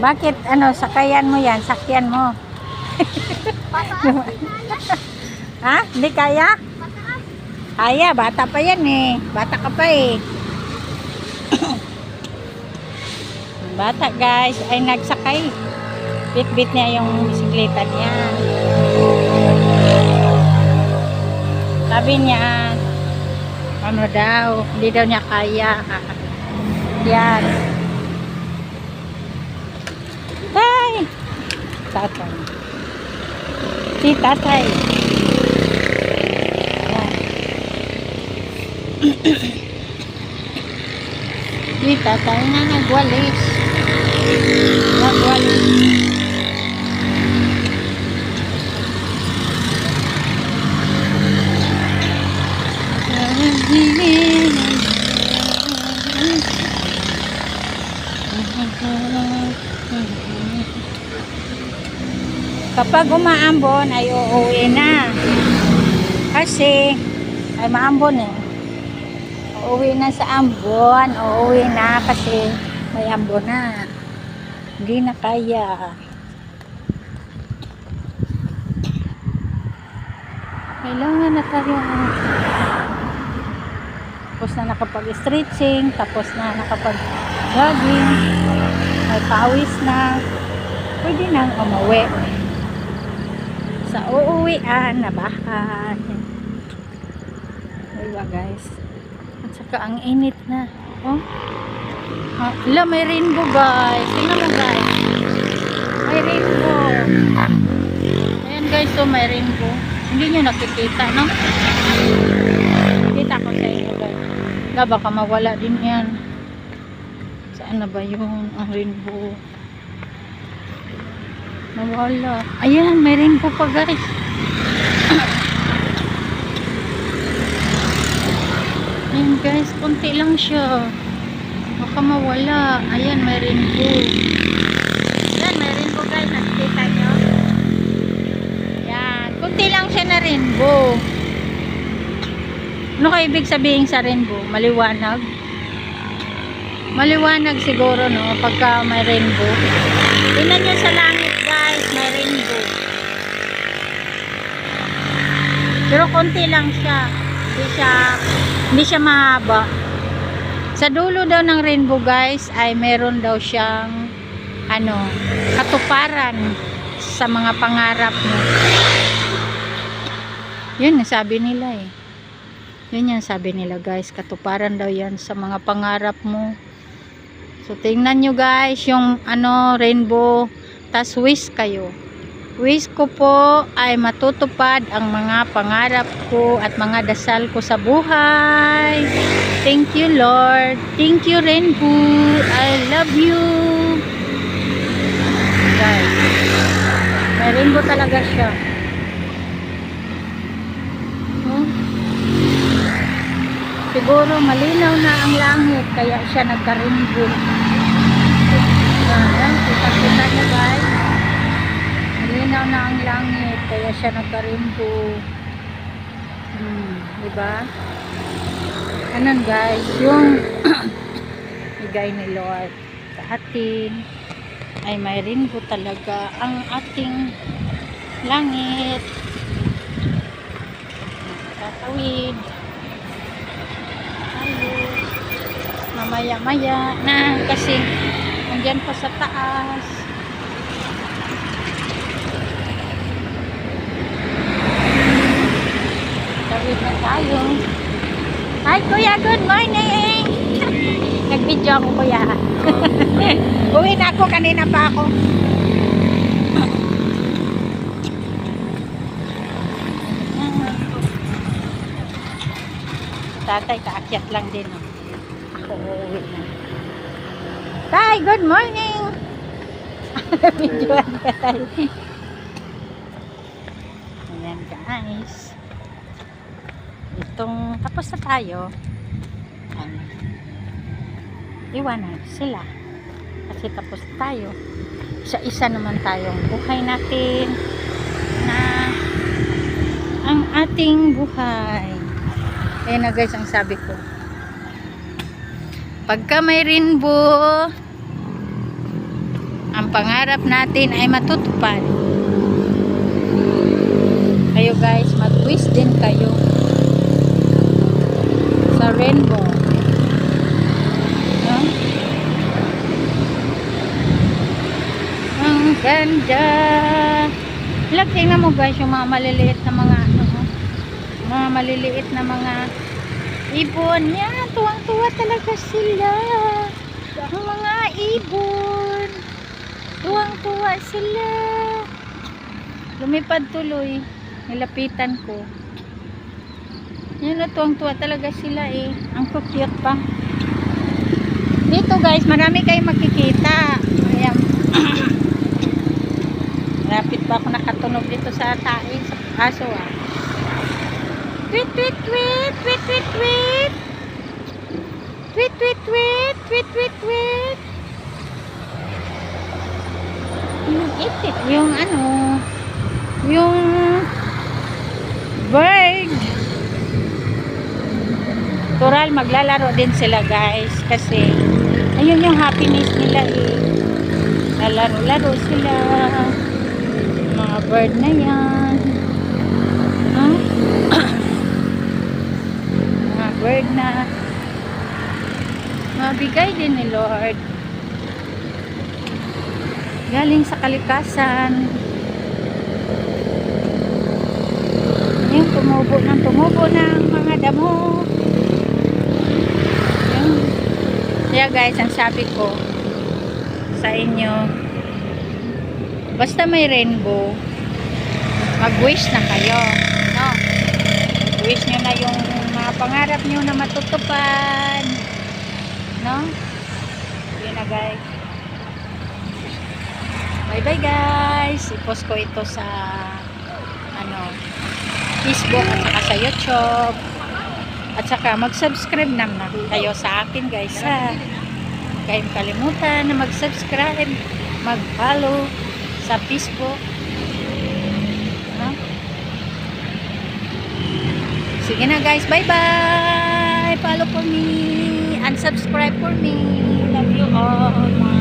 Bakit ano, sakayan mo yan, sakyan mo? Ha? Hindi kaya? Kaya, bata pa yan eh. Bata ka pa eh. Bata guys, ay nagsakay. Bit-bit niya yung bisikleta niya. Sabi niya, ano daw, hindi daw niya kaya. Yan. Tay! Tatay. Si tatay. Yan. Si tatay na nagwalis. Nagwalis. Kapag umaambon ay uuwi na. Kasi ay maambon eh. Uuwi na sa ambon, uuwi na kasi may ambon na. Hindi na kaya. Kailangan na tayo. Tapos na nakapag-stretching, tapos na nakapag-jogging, may pawis na, pwede nang umuwi sa uuwian na bahay. Diba guys? At saka ang init na. Oh. Hala, may rainbow guys. Tingnan mo guys. May rainbow. Ayan guys, so may rainbow. Hindi nyo nakikita, no? Kita ko sa inyo guys. Baka mawala din yan. Saan na ba yung rainbow? Nawala. Ayan, may rainbow pa guys. Ayan guys, konti lang siya. Baka mawala. Ayan, may rainbow. Ayan, may rainbow guys. Nakikita nyo? Ayan, konti lang siya na rainbow. Ano kayo ibig sabihin sa rainbow? Maliwanag? Maliwanag siguro, no? Pagka may rainbow. Tingnan nyo sa langit, guys. May rainbow. Pero konti lang siya. Hindi siya mahaba. Sa dulo daw ng rainbow, guys, ay meron daw siyang katuparan sa mga pangarap mo. Yun, sabi nila eh. Yun yung sabi nila guys, katuparan daw yan sa mga pangarap mo. So tingnan nyo guys yung rainbow, tas wish kayo. Wish ko po ay matutupad ang mga pangarap ko at mga dasal ko sa buhay. Thank you Lord. Thank you rainbow. I love you. Guys, may rainbow talaga siya. Siguro malinaw na ang langit kaya siya nagka-rainbow. Ayan, kita-kita niya guys. Malinaw na ang langit kaya siya nagka-rainbow. Diba? Anan guys, yung bigay ni Lord sa atin ay may rainbow talaga ang ating langit. Tatawid. Mamaya-maya na kasi andyan pa sa taas. Tawid na tayo. Hi kuya, good morning. Nag-video ako kuya. Uwi na ako, kanina pa ako. Tatay, kaakyat lang din. Ako uuwi na. Tay, good morning! Videoan ka tayo. Ayan guys. Itong tapos na tayo. Iwanan sila. Kasi tapos na tayo. Isa-isa naman tayong buhay natin na ang ating buhay. Ayan na guys ang sabi ko. Pagka may rainbow, ang pangarap natin ay matutupad. Kayo guys, mag-wish din kayo sa rainbow. No? Ang ganda. Look, tingnan mo guys yung mga maliliit na mga mga maliliit na mga ibon. Yan, tuwang-tuwa talaga sila. Ang mga ibon. Tuwang-tuwa sila. Lumipad tuloy. Nilapitan ko. Yan, tuwang-tuwa talaga sila eh. Ang cute pa. Dito guys, marami kayong makikita. Ayan. Rapid pa ako nakatunog dito sa tain sa aso ah. Tweet, tweet, tweet, tweet, tweet, tweet. Tweet, tweet, tweet, tweet, tweet, tweet. Yung ano, yung bird. Tural, maglalaro din sila guys. Kasi, ayun yung happiness nila eh. Lalaro-laro sila. Mga bird na yan. Huh? Mga bird na mabigay din ni Lord galing sa kalikasan. Yung tumubo ng mga damo. Yung, kaya guys, ang sabi ko sa inyo, basta may rainbow, mag-wish na kayo, no? Wish nyo na yung mga pangarap nyo na matutupad, no? Yun na guys. Bye bye guys. I-post ko ito sa Facebook at saka sa YouTube. At saka mag-subscribe naman kayo sa akin guys ha. Kayong kalimutan na mag-subscribe, mag-follow sa Facebook. Sige na guys, bye bye. Follow for me and subscribe for me. Love you all.